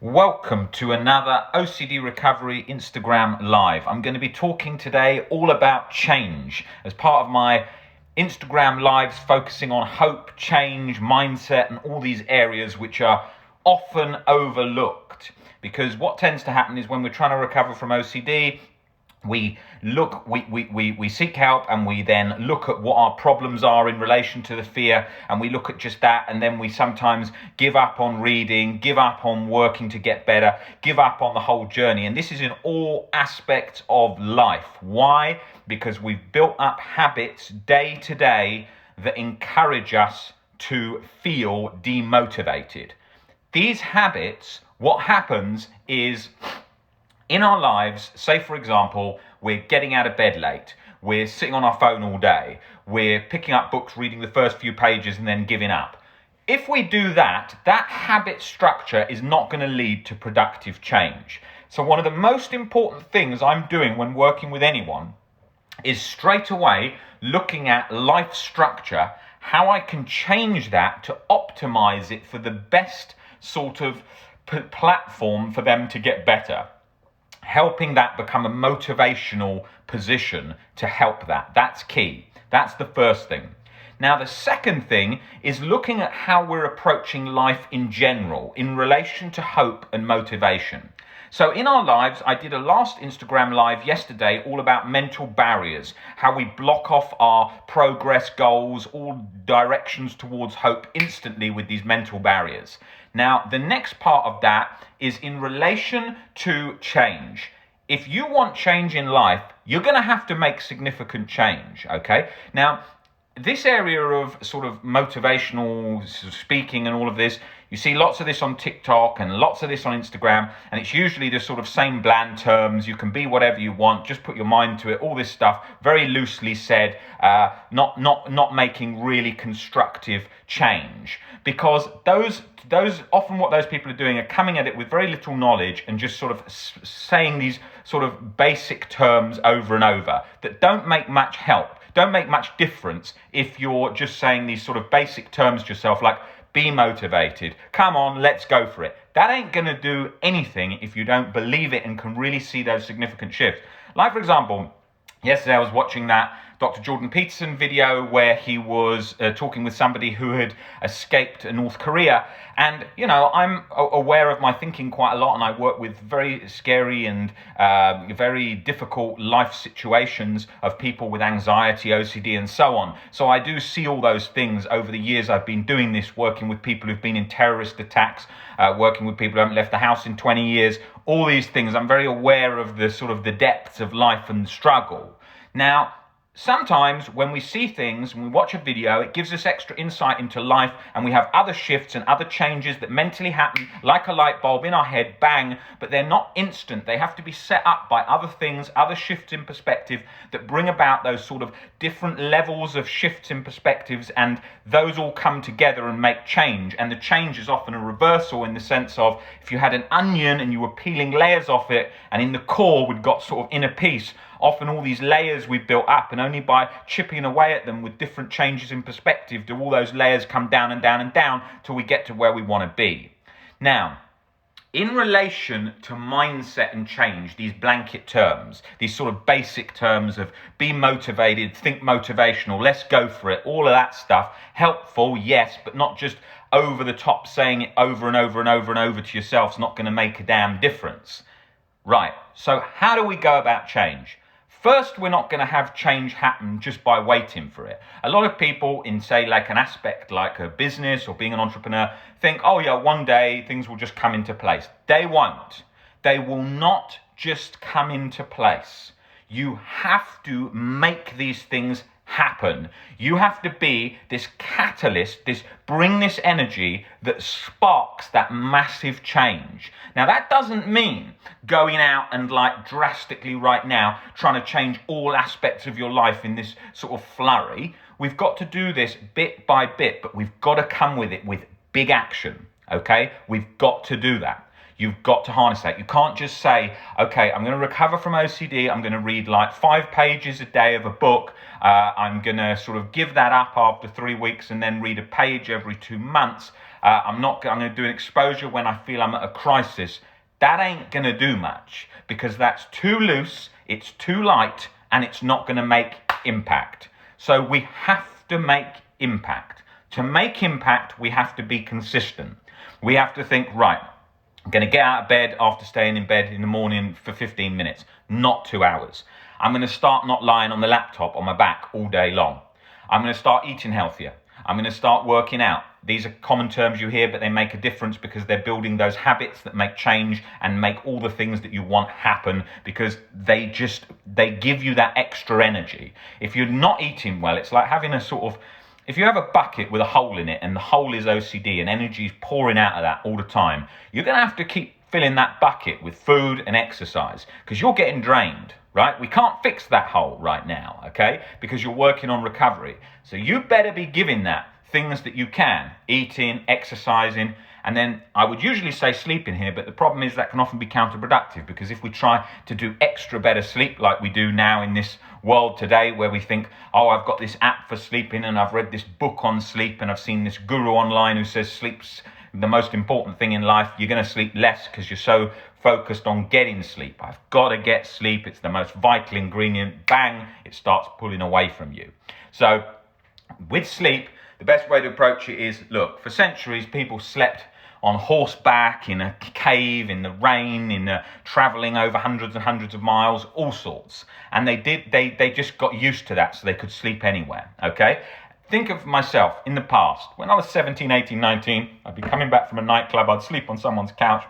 Welcome to another OCD Recovery Instagram Live. I'm going to be talking today all about change as part of my Instagram Lives focusing on hope, change, mindset, and all these areas which are often overlooked. Because what tends to happen is when we're trying to recover from OCD, we seek help, and we then look at what our problems are in relation to the fear, and we look at just that, and then we sometimes give up on reading, give up on working to get better, give up on the whole journey. And this is in all aspects of life. Why? Because we've built up habits day to day that encourage us to feel demotivated. These habits, what happens is, in our lives, say for example, we're getting out of bed late, we're sitting on our phone all day, we're picking up books, reading the first few pages and then giving up. If we do that, that habit structure is not going to lead to productive change. So one of the most important things I'm doing when working with anyone is straight away looking at life structure, how I can change that to optimize it for the best sort of platform for them to get better. Helping that become a motivational position to help that. That's key. That's the first thing. Now, the second thing is looking at how we're approaching life in general in relation to hope and motivation. So in our lives, I did a last Instagram Live yesterday all about mental barriers, how we block off our progress goals, all directions towards hope instantly with these mental barriers. Now, the next part of that is in relation to change. If you want change in life, you're going to have to make significant change, okay? Now, this area of sort of motivational speaking and all of this, you see lots of this on TikTok and lots of this on Instagram, and it's usually the sort of same bland terms. You can be whatever you want, just put your mind to it, all this stuff, very loosely said, not making really constructive change. Because those often what those people are doing are coming at it with very little knowledge and just sort of saying these sort of basic terms over and over that don't make much help. Don't make much difference if you're just saying these sort of basic terms to yourself, like be motivated, come on, let's go for it. That ain't going to do anything if you don't believe it and can really see those significant shifts. Like, for example, yesterday I was watching that Dr. Jordan Peterson video where he was talking with somebody who had escaped North Korea. And, you know, I'm aware of my thinking quite a lot, and I work with very scary and very difficult life situations of people with anxiety, OCD, and so on. So I do see all those things over the years I've been doing this, working with people who've been in terrorist attacks, working with people who haven't left the house in 20 years, all these things. I'm very aware of the sort of the depths of life and struggle. Now, sometimes when we see things, when we watch a video, it gives us extra insight into life, and we have other shifts and other changes that mentally happen like a light bulb in our head, bang, but they're not instant. They have to be set up by other things, other shifts in perspective that bring about those sort of different levels of shifts in perspectives, and those all come together and make change. And the change is often a reversal in the sense of, if you had an onion and you were peeling layers off it, and in the core we'd got sort of inner piece, often all these layers we've built up, and only by chipping away at them with different changes in perspective do all those layers come down and down and down till we get to where we want to be. Now, in relation to mindset and change, these blanket terms, these sort of basic terms of be motivated, think motivational, let's go for it, all of that stuff, helpful, yes, but not just over the top saying it over and over and over and over to yourself. It's not going to make a damn difference. Right, so how do we go about change? First, we're not going to have change happen just by waiting for it. A lot of people in, say, like an aspect like a business or being an entrepreneur think, oh yeah, one day things will just come into place. They won't. They will not just come into place. You have to make these things happen. You have to be this catalyst, bring this energy that sparks that massive change. Now, that doesn't mean going out and like drastically right now trying to change all aspects of your life in this sort of flurry. We've got to do this bit by bit, but we've got to come with it with big action, okay? We've got to do that. You've got to harness that. You can't just say, okay, I'm going to recover from OCD. I'm going to read like 5 pages a day of a book. I'm going to sort of give that up after 3 weeks and then read a page every 2 months. I'm going to do an exposure when I feel I'm at a crisis. That ain't going to do much because that's too loose, it's too light, and it's not going to make impact. So we have to make impact. To make impact, we have to be consistent. We have to think, right, I'm going to get out of bed after staying in bed in the morning for 15 minutes, not 2 hours. I'm going to start not lying on the laptop on my back all day long. I'm going to start eating healthier. I'm going to start working out. These are common terms you hear, but they make a difference because they're building those habits that make change and make all the things that you want happen, because they give you that extra energy. If you're not eating well, it's like having if you have a bucket with a hole in it and the hole is OCD and energy is pouring out of that all the time, you're going to have to keep filling that bucket with food and exercise because you're getting drained, right? We can't fix that hole right now, okay? Because you're working on recovery. So you better be giving that things that you can, eating, exercising, and then I would usually say sleeping here, but the problem is that can often be counterproductive because if we try to do extra better sleep like we do now in this world today where we think, oh, I've got this app for sleeping and I've read this book on sleep and I've seen this guru online who says sleep's the most important thing in life, you're going to sleep less because you're so focused on getting sleep. I've got to get sleep. It's the most vital ingredient. Bang, it starts pulling away from you. So with sleep, the best way to approach it is, look, for centuries, people slept on horseback, in a cave, in the rain, traveling over hundreds and hundreds of miles, all sorts. And they just got used to that so they could sleep anywhere, okay? Think of myself in the past. When I was 17, 18, 19, I'd be coming back from a nightclub, I'd sleep on someone's couch.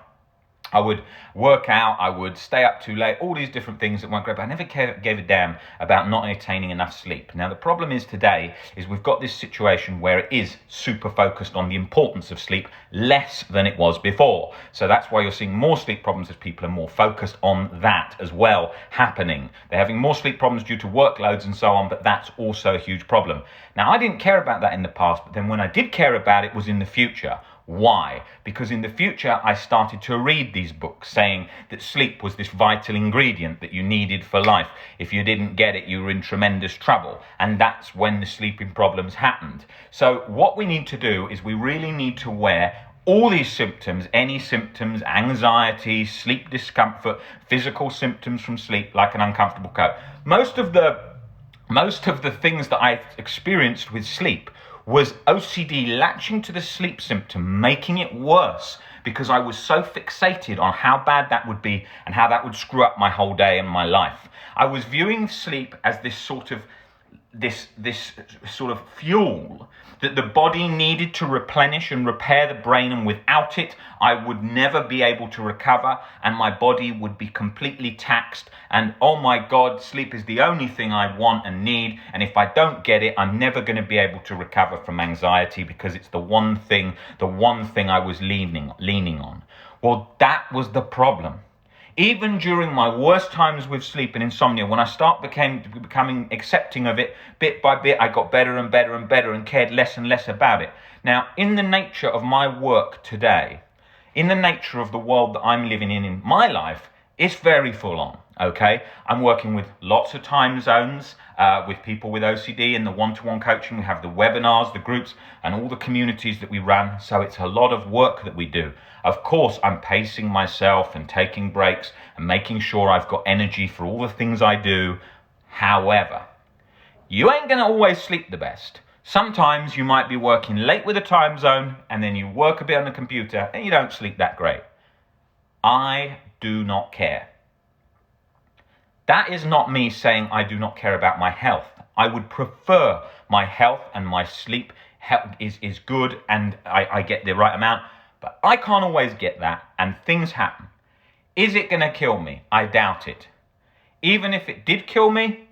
I would work out, I would stay up too late, all these different things that weren't great, but I never gave a damn about not attaining enough sleep. Now, the problem is today is we've got this situation where it is super focused on the importance of sleep, less than it was before. So that's why you're seeing more sleep problems as people are more focused on that as well happening. They're having more sleep problems due to workloads and so on, but that's also a huge problem. Now, I didn't care about that in the past, but then when I did care about it was in the future. Why? Because in the future, I started to read these books saying that sleep was this vital ingredient that you needed for life. If you didn't get it, you were in tremendous trouble. And that's when the sleeping problems happened. So what we need to do is we really need to wear all these symptoms, any symptoms, anxiety, sleep discomfort, physical symptoms from sleep, like an uncomfortable coat. Most of the things that I experienced with sleep was OCD latching to the sleep symptom, making it worse because I was so fixated on how bad that would be and how that would screw up my whole day and my life. I was viewing sleep as this sort of fuel that the body needed to replenish and repair the brain, and without it I would never be able to recover and my body would be completely taxed, and oh my God, sleep is the only thing I want and need, and if I don't get it, I'm never going to be able to recover from anxiety because it's the one thing I was leaning on. Well, that was the problem. Even during my worst times with sleep and insomnia, when I becoming accepting of it, bit by bit, I got better and better and better and cared less and less about it. Now, in the nature of my work today, in the nature of the world that I'm living in my life, it's very full on, okay? I'm working with lots of time zones, with people with OCD and the one-to-one coaching. We have the webinars, the groups, and all the communities that we run. So it's a lot of work that we do. Of course, I'm pacing myself and taking breaks and making sure I've got energy for all the things I do. However, you ain't going to always sleep the best. Sometimes you might be working late with a time zone and then you work a bit on the computer and you don't sleep that great. I do not care. That is not me saying I do not care about my health. I would prefer my health and my sleep is good and I get the right amount, but I can't always get that and things happen. Is it going to kill me? I doubt it. Even if it did kill me,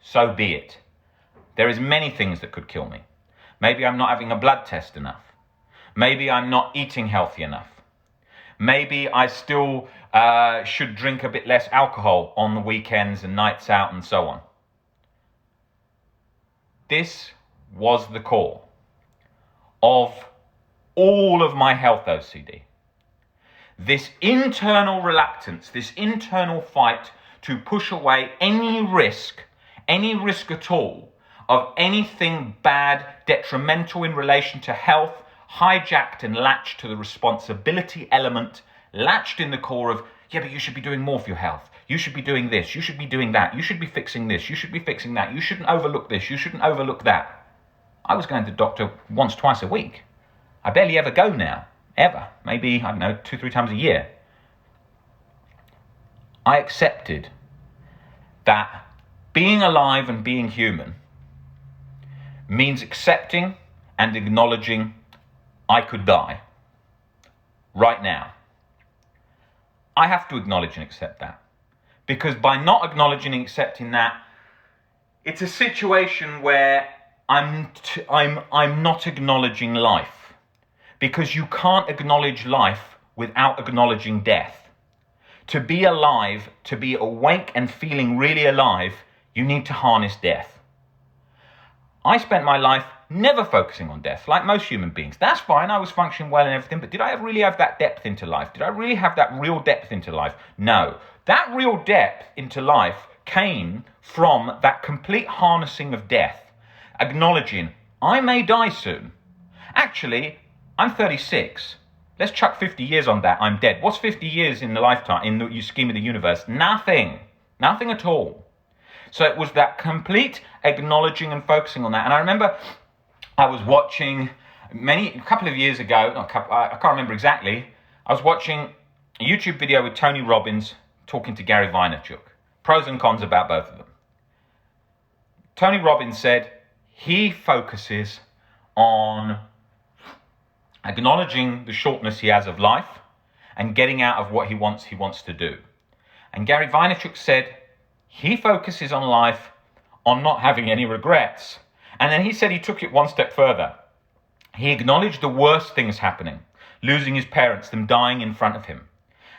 so be it. There is many things that could kill me. Maybe I'm not having a blood test enough. Maybe I'm not eating healthy enough. Maybe I still should drink a bit less alcohol on the weekends and nights out and so on. This was the core of all of my health OCD. This internal reluctance, this internal fight to push away any risk at all of anything bad, detrimental in relation to health, hijacked and latched to the responsibility element, latched in the core of, yeah, but you should be doing more for your health. You should be doing this. You should be doing that. You should be fixing this. You should be fixing that. You shouldn't overlook this. You shouldn't overlook that. I was going to the doctor once, twice a week. I barely ever go now. Ever. Maybe, 2-3 times a year. I accepted that being alive and being human means accepting and acknowledging I could die right now. I have to acknowledge and accept that. Because by not acknowledging and accepting that, it's a situation where I'm not acknowledging life. Because you can't acknowledge life without acknowledging death. To be alive, to be awake and feeling really alive, you need to harness death. I spent my life never focusing on death, like most human beings. That's fine, I was functioning well and everything, but did I really have that depth into life? Did I really have that real depth into life? No. That real depth into life came from that complete harnessing of death, acknowledging, I may die soon. Actually, I'm 36. Let's chuck 50 years on that, I'm dead. What's 50 years in the lifetime, in the scheme of the universe? Nothing. Nothing at all. So it was that complete acknowledging and focusing on that. And I remember I was watching a couple of years ago, I can't remember exactly, I was watching a YouTube video with Tony Robbins talking to Gary Vaynerchuk. Pros and cons about both of them. Tony Robbins said he focuses on acknowledging the shortness he has of life and getting out of what he wants to do. And Gary Vaynerchuk said he focuses on life on not having any regrets. And then he said he took it one step further. He acknowledged the worst things happening, losing his parents, them dying in front of him,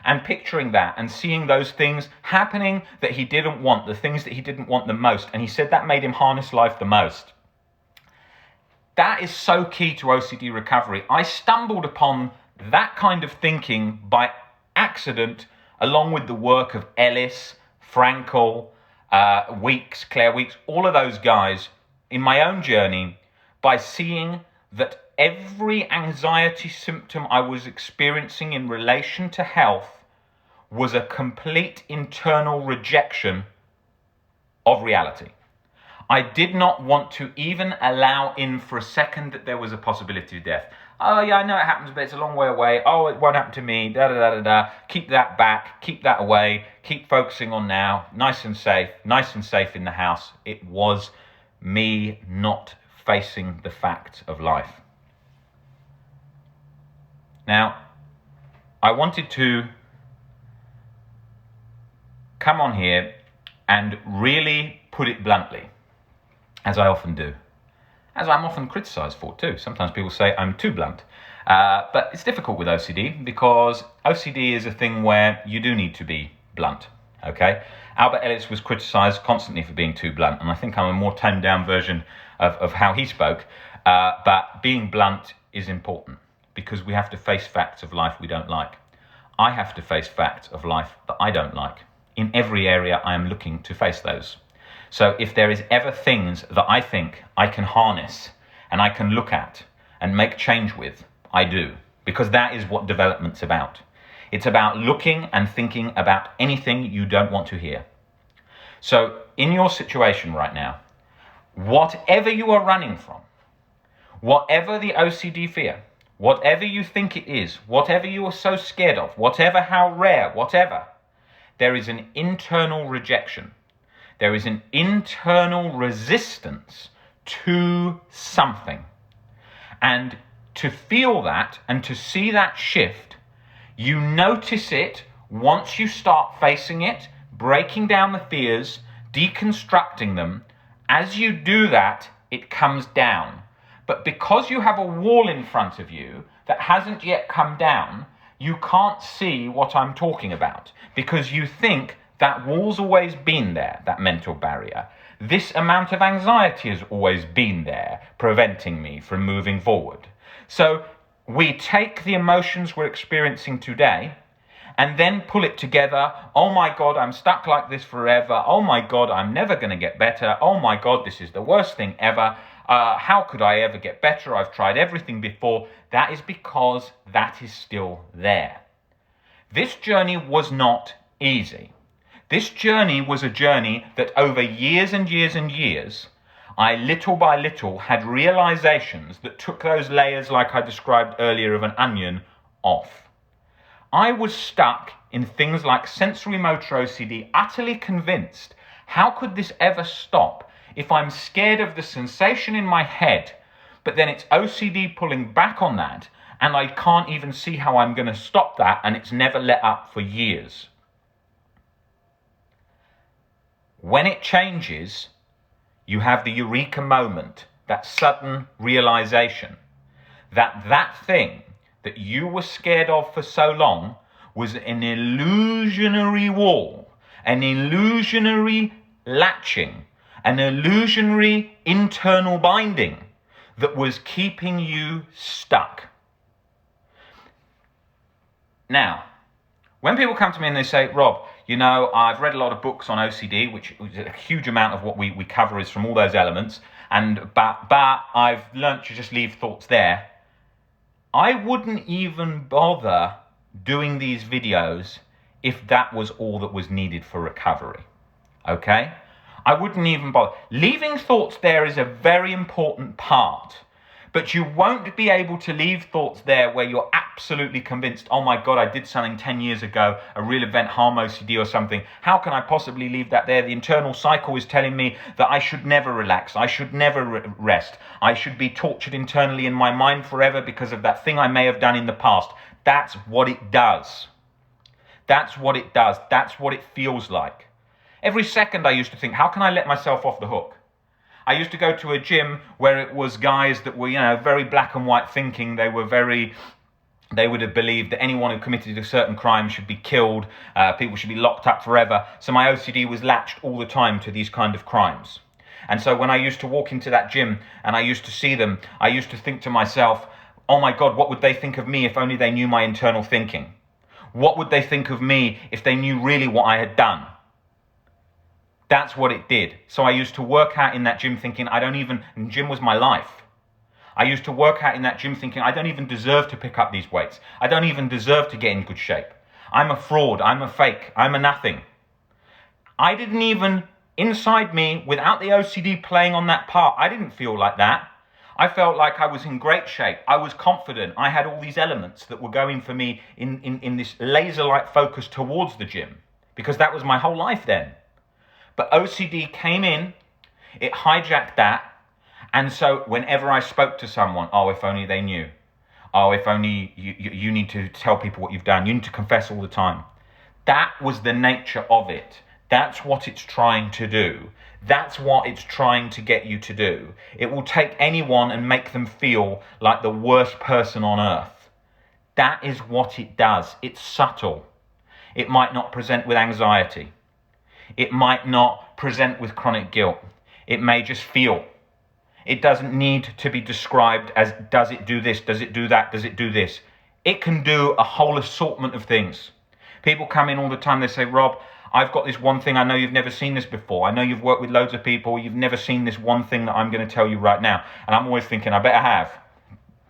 and picturing that and seeing those things happening that he didn't want, the things that he didn't want the most. And he said that made him harness life the most. That is so key to OCD recovery. I stumbled upon that kind of thinking by accident, along with the work of Ellis, Frankl, Weeks, Claire Weeks, all of those guys in my own journey, by seeing that every anxiety symptom I was experiencing in relation to health was a complete internal rejection of reality. I did not want to even allow in for a second that there was a possibility of death. Oh yeah, I know it happens, but it's a long way away. Oh, it won't happen to me, da-da-da-da-da. Keep that back, keep that away, keep focusing on now, nice and safe in the house. It was me not facing the fact of life. Now, I wanted to come on here and really put it bluntly, as I often do, as I'm often criticised for too. Sometimes people say I'm too blunt, but it's difficult with OCD because OCD is a thing where you do need to be blunt, okay? Albert Ellis was criticised constantly for being too blunt, and I think I'm a more toned down version of how he spoke, but being blunt is important because we have to face facts of life we don't like. I have to face facts of life that I don't like. In every area I am looking to face those. So if there is ever things that I think I can harness and I can look at and make change with, I do. Because that is what development's about. It's about looking and thinking about anything you don't want to hear. So in your situation right now, whatever you are running from, whatever the OCD fear, whatever you think it is, whatever you are so scared of, whatever how rare, whatever, there is an internal rejection. There is an internal resistance to something. And to feel that and to see that shift, you notice it once you start facing it, breaking down the fears, deconstructing them. As you do that, it comes down. But because you have a wall in front of you that hasn't yet come down, you can't see what I'm talking about because you think that wall's always been there, that mental barrier. This amount of anxiety has always been there, preventing me from moving forward. So we take the emotions we're experiencing today and then pull it together. Oh my God, I'm stuck like this forever. Oh my God, I'm never going to get better. Oh my God, this is the worst thing ever. How could I ever get better? I've tried everything before. That is because that is still there. This journey was not easy. This journey was a journey that over years and years and years, I little by little had realizations that took those layers, like I described earlier, of an onion off. I was stuck in things like sensory motor OCD, utterly convinced, how could this ever stop if I'm scared of the sensation in my head, but then it's OCD pulling back on that, and I can't even see how I'm going to stop that, and it's never let up for years. When it changes, you have the eureka moment, that sudden realization that that thing that you were scared of for so long was an illusionary wall, an illusionary latching, an illusionary internal binding that was keeping you stuck. Now, when people come to me and they say, Rob, you know, I've read a lot of books on OCD, which is a huge amount of what we cover is from all those elements, but I've learnt to just leave thoughts there. I wouldn't even bother doing these videos if that was all that was needed for recovery. Okay? I wouldn't even bother. Leaving thoughts there is a very important part. But you won't be able to leave thoughts there where you're absolutely convinced, oh my God, I did something 10 years ago, a real event harm OCD or something. How can I possibly leave that there? The internal cycle is telling me that I should never relax. I should never rest. I should be tortured internally in my mind forever because of that thing I may have done in the past. That's what it does. That's what it does. That's what it feels like. Every second I used to think, how can I let myself off the hook? I used to go to a gym where it was guys that were, very black and white thinking. They would have believed that anyone who committed a certain crime should be killed. People should be locked up forever. So my OCD was latched all the time to these kind of crimes. And so when I used to walk into that gym and I used to see them, I used to think to myself, oh my God, what would they think of me if only they knew my internal thinking? What would they think of me if they knew really what I had done? That's what it did. So I used to work out in that gym thinking and gym was my life. I used to work out in that gym thinking I don't even deserve to pick up these weights. I don't even deserve to get in good shape. I'm a fraud. I'm a fake. I'm a nothing. I didn't even, inside me, without the OCD playing on that part, I didn't feel like that. I felt like I was in great shape. I was confident. I had all these elements that were going for me in this laser-like focus towards the gym, because that was my whole life then. But OCD came in, it hijacked that, and so whenever I spoke to someone, oh, if only they knew. Oh, if only you need to tell people what you've done. You need to confess all the time. That was the nature of it. That's what it's trying to do. That's what it's trying to get you to do. It will take anyone and make them feel like the worst person on earth. That is what it does. It's subtle. It might not present with anxiety. It might not present with chronic guilt. It may just feel. It doesn't need to be described as, does it do this, does it do that, does it do this? It can do a whole assortment of things. People come in all the time, they say, Rob, I've got this one thing, I know you've never seen this before. I know you've worked with loads of people, you've never seen this one thing that I'm going to tell you right now. And I'm always thinking, I better have.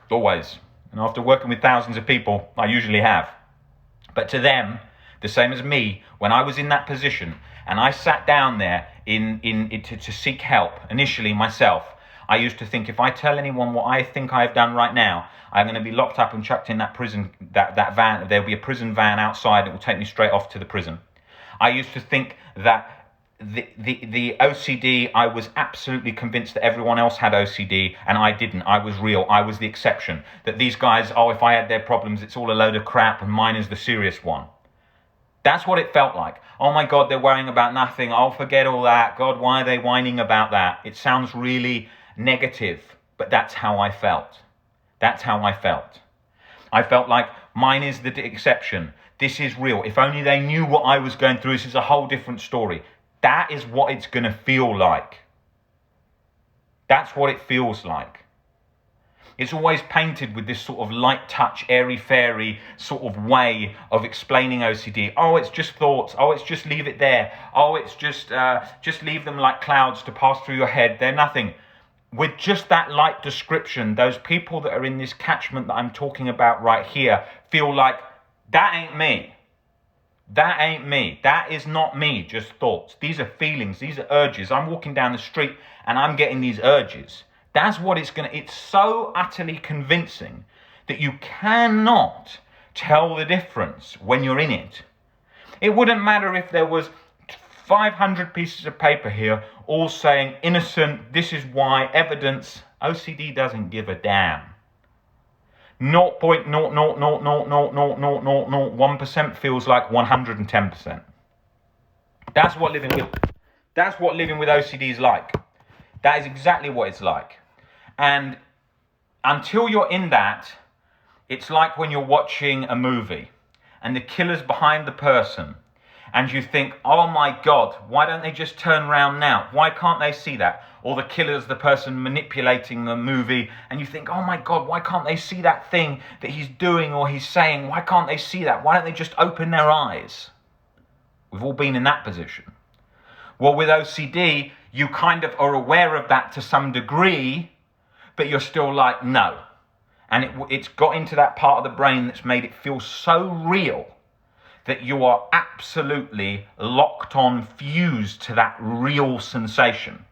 Always. And after working with thousands of people, I usually have. But to them, the same as me, when I was in that position, and I sat down there to seek help, initially myself, I used to think, if I tell anyone what I think I've done right now, I'm going to be locked up and chucked in that prison, that van. There'll be a prison van outside that will take me straight off to the prison. I used to think that the OCD, I was absolutely convinced that everyone else had OCD and I didn't. I was real. I was the exception. That these guys, oh, if I had their problems, it's all a load of crap and mine is the serious one. That's what it felt like. Oh my God, they're worrying about nothing. I'll forget all that. God, why are they whining about that? It sounds really negative, but that's how I felt. That's how I felt. I felt like mine is the exception. This is real. If only they knew what I was going through, this is a whole different story. That is what it's going to feel like. That's what it feels like. It's always painted with this sort of light touch, airy-fairy sort of way of explaining OCD. Oh, it's just thoughts. Oh, it's just leave it there. Oh, it's just leave them like clouds to pass through your head. They're nothing. with just that light description, those people that are in this catchment that I'm talking about right here feel like, that ain't me. That ain't me. That is not me, just thoughts. These are feelings. These are urges. I'm walking down the street and I'm getting these urges. That's what it's so utterly convincing that you cannot tell the difference when you're in it. It wouldn't matter if there was 500 pieces of paper here all saying innocent, this is why, evidence. OCD doesn't give a damn. 0.000000001% feels like 110%. That's what living with OCD is like. That is exactly what it's like. And until you're in that, it's like when you're watching a movie and the killer's behind the person and you think, oh my God, why don't they just turn around now? Why can't they see that? Or the killer's the person manipulating the movie and you think, oh my God, why can't they see that thing that he's doing or he's saying? Why can't they see that? Why don't they just open their eyes? We've all been in that position. Well, with OCD, you kind of are aware of that to some degree, but you're still like, no. And it's got into that part of the brain that's made it feel so real that you are absolutely locked on, fused to that real sensation,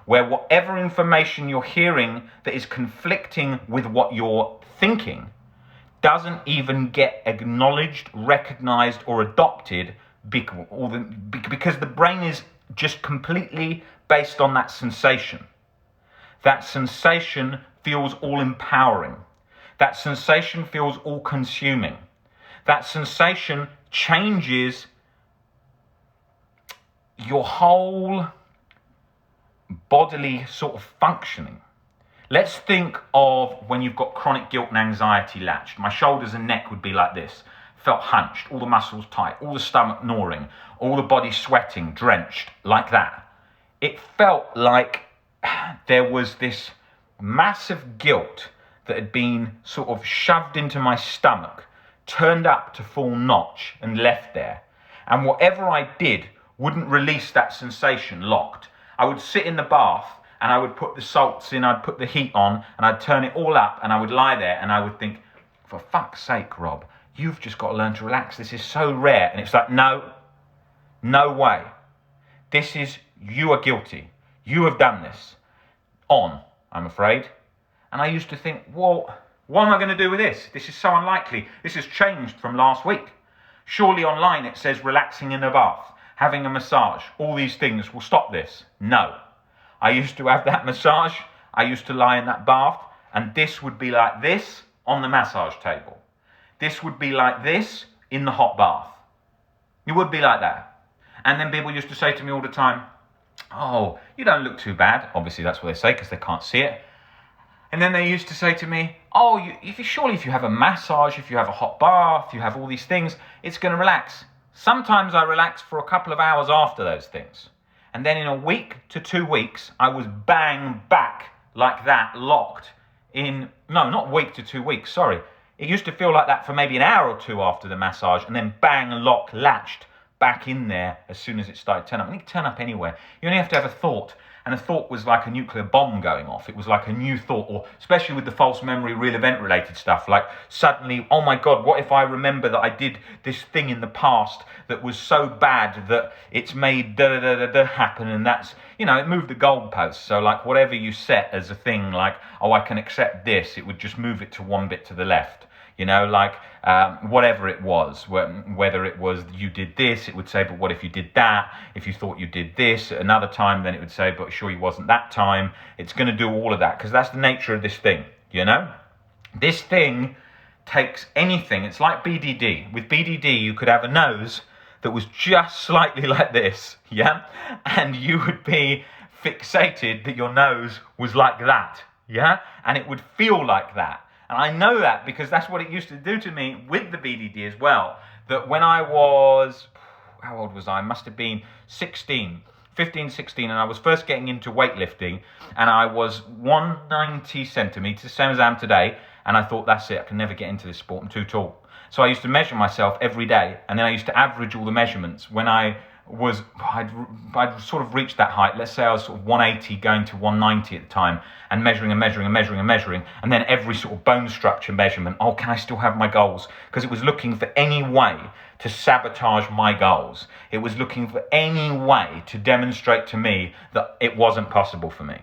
where whatever information you're hearing that is conflicting with what you're thinking doesn't even get acknowledged, recognized, or adopted because the brain is just completely based on that sensation. That sensation feels all empowering. That sensation feels all consuming. That sensation changes your whole bodily sort of functioning. Let's think of when you've got chronic guilt and anxiety latched. My shoulders and neck would be like this. Felt hunched, all the muscles tight, all the stomach gnawing, all the body sweating, drenched, like that. It felt like there was this massive guilt that had been sort of shoved into my stomach, turned up to full notch and left there. And whatever I did wouldn't release that sensation, locked. I would sit in the bath and I would put the salts in, I'd put the heat on and I'd turn it all up and I would lie there and I would think, for fuck's sake, Rob, you've just got to learn to relax. This is so rare. And it's like, no way. You are guilty. You have done this. I'm afraid. And I used to think, well, what am I going to do with this? This is so unlikely. This has changed from last week. Surely online it says relaxing in a bath, having a massage, all these things will stop this. No. I used to have that massage. I used to lie in that bath and this would be like this on the massage table. This would be like this in the hot bath. It would be like that. And then people used to say to me all the time, oh, you don't look too bad. Obviously that's what they say because they can't see it. And then they used to say to me, oh, if you have a massage, if you have a hot bath, you have all these things, it's going to relax. Sometimes I relax for a couple of hours after those things. And then in a week to 2 weeks, I was bang back like that, locked in, no, not week to 2 weeks, sorry. It used to feel like that for maybe an hour or two after the massage, and then bang, lock, latched back in there as soon as it started to turn up. And it can turn up anywhere. You only have to have a thought. And a thought was like a nuclear bomb going off. It was like a new thought, or especially with the false memory, real event related stuff. Like suddenly, oh my God, what if I remember that I did this thing in the past that was so bad that it's made da-da-da-da-da happen, and that's, it moved the goalposts. So like whatever you set as a thing, like, oh, I can accept this, it would just move it to one bit to the left. Whatever it was, whether it was you did this, it would say, but what if you did that? If you thought you did this at another time, then it would say, but sure you wasn't that time. It's going to do all of that because that's the nature of this thing, This thing takes anything. It's like BDD. With BDD, you could have a nose that was just slightly like this, yeah? And you would be fixated that your nose was like that, yeah? And it would feel like that. And I know that because that's what it used to do to me with the BDD as well. That when I was, how old was I? Must have been 15, 16, and I was first getting into weightlifting, and I was 190 centimeters, same as I am today, and I thought, that's it, I can never get into this sport, I'm too tall. So I used to measure myself every day, and then I used to average all the measurements. When I I'd sort of reached that height. Let's say I was sort of 180 going to 190 at the time, and measuring and measuring and measuring and measuring, and then every sort of bone structure measurement. Oh, can I still have my goals? Because it was looking for any way to sabotage my goals. It was looking for any way to demonstrate to me that it wasn't possible for me.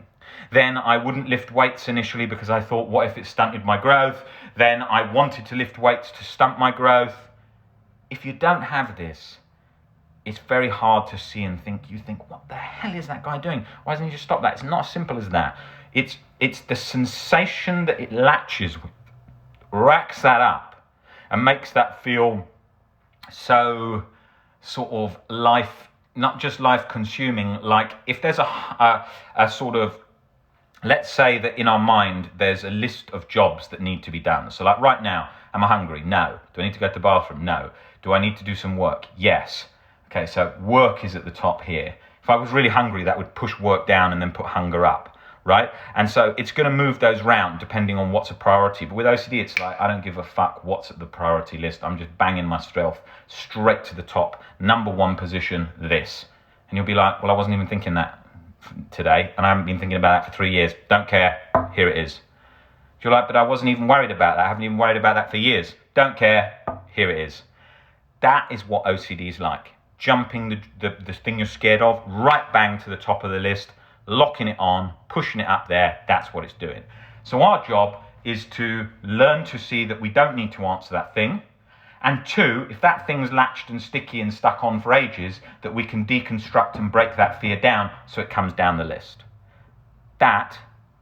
Then I wouldn't lift weights initially because I thought, what if it stunted my growth? Then I wanted to lift weights to stunt my growth. If you don't have this, it's very hard to see and think. You think, what the hell is that guy doing? Why doesn't he just stop that? It's not as simple as that. It's the sensation that it latches with, racks that up, and makes that feel so sort of life, not just life consuming. Like if there's a sort of, let's say that in our mind there's a list of jobs that need to be done. So like right now, am I hungry? No. Do I need to go to the bathroom? No. Do I need to do some work? Yes. Okay, so work is at the top here. If I was really hungry, that would push work down and then put hunger up, right? And so it's going to move those round depending on what's a priority. But with OCD, it's like, I don't give a fuck what's at the priority list. I'm just banging myself straight to the top. Number one position, this. And you'll be like, well, I wasn't even thinking that today, and I haven't been thinking about that for 3 years. Don't care. Here it is. You're like, but I wasn't even worried about that. I haven't even worried about that for years. Don't care. Here it is. That is what OCD is like. Jumping the thing you're scared of right bang to the top of the list, locking it on, pushing it up there. That's what it's doing. So our job is to learn to see that we don't need to answer that thing. And two, if that thing's latched and sticky and stuck on for ages, that we can deconstruct and break that fear down so it comes down the list. That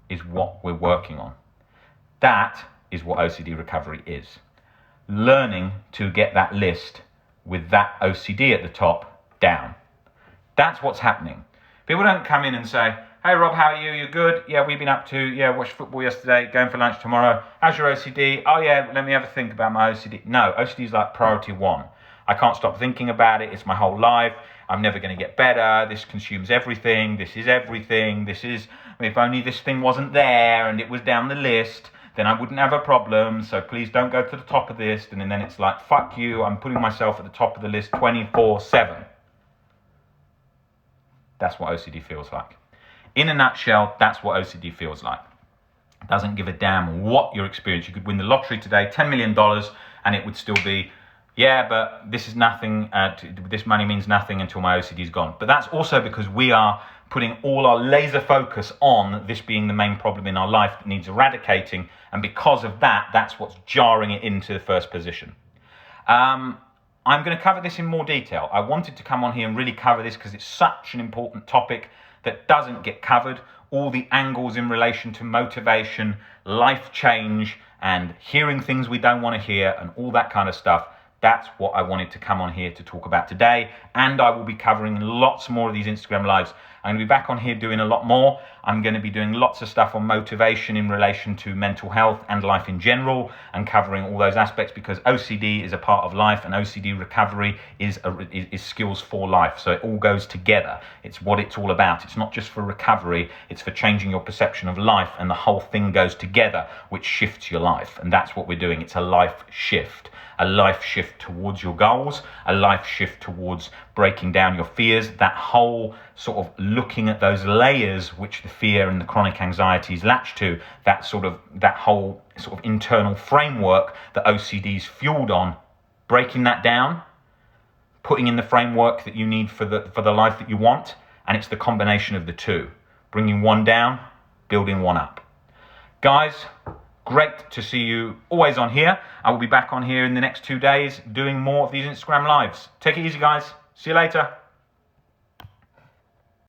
is what we're working on. That is what OCD recovery is. Learning to get that list with that OCD at the top down. That's what's happening. People don't come in and say, hey Rob, how are you? You good? Yeah, we've been up to, watched football yesterday, going for lunch tomorrow. How's your OCD? Oh yeah, let me have a think about my OCD. No, OCD is like priority one. I can't stop thinking about it. It's my whole life. I'm never going to get better. This consumes everything. This is everything. If only this thing wasn't there and it was down the list, then I wouldn't have a problem. So please don't go to the top of this. And then it's like, fuck you. I'm putting myself at the top of the list 24/7. That's what OCD feels like. In a nutshell, that's what OCD feels like. It doesn't give a damn what your experience. You could win the lottery today, $10 million, and it would still be, yeah, but this is nothing. This money means nothing until my OCD is gone. But that's also because we are putting all our laser focus on this being the main problem in our life that needs eradicating. And because of that, that's what's jarring it into the first position. I'm going to cover this in more detail. I wanted to come on here and really cover this because it's such an important topic that doesn't get covered. All the angles in relation to motivation, life change, and hearing things we don't want to hear and all that kind of stuff. That's what I wanted to come on here to talk about today. And I will be covering lots more of these Instagram lives. I'm going to be back on here doing a lot more. I'm going to be doing lots of stuff on motivation in relation to mental health and life in general, and covering all those aspects because OCD is a part of life and OCD recovery is skills for life. So it all goes together. It's what it's all about. It's not just for recovery, it's for changing your perception of life, and the whole thing goes together, which shifts your life. And that's what we're doing. It's a life shift. A life shift towards your goals, a life shift towards breaking down your fears, that whole sort of looking at those layers which the fear and the chronic anxiety is latched to, that whole sort of internal framework that OCD is fueled on, breaking that down, putting in the framework that you need for the life that you want, and it's the combination of the two, bringing one down, building one up. Guys, great to see you always on here. I will be back on here in the next 2 days doing more of these Instagram lives. Take it easy, guys. See you later.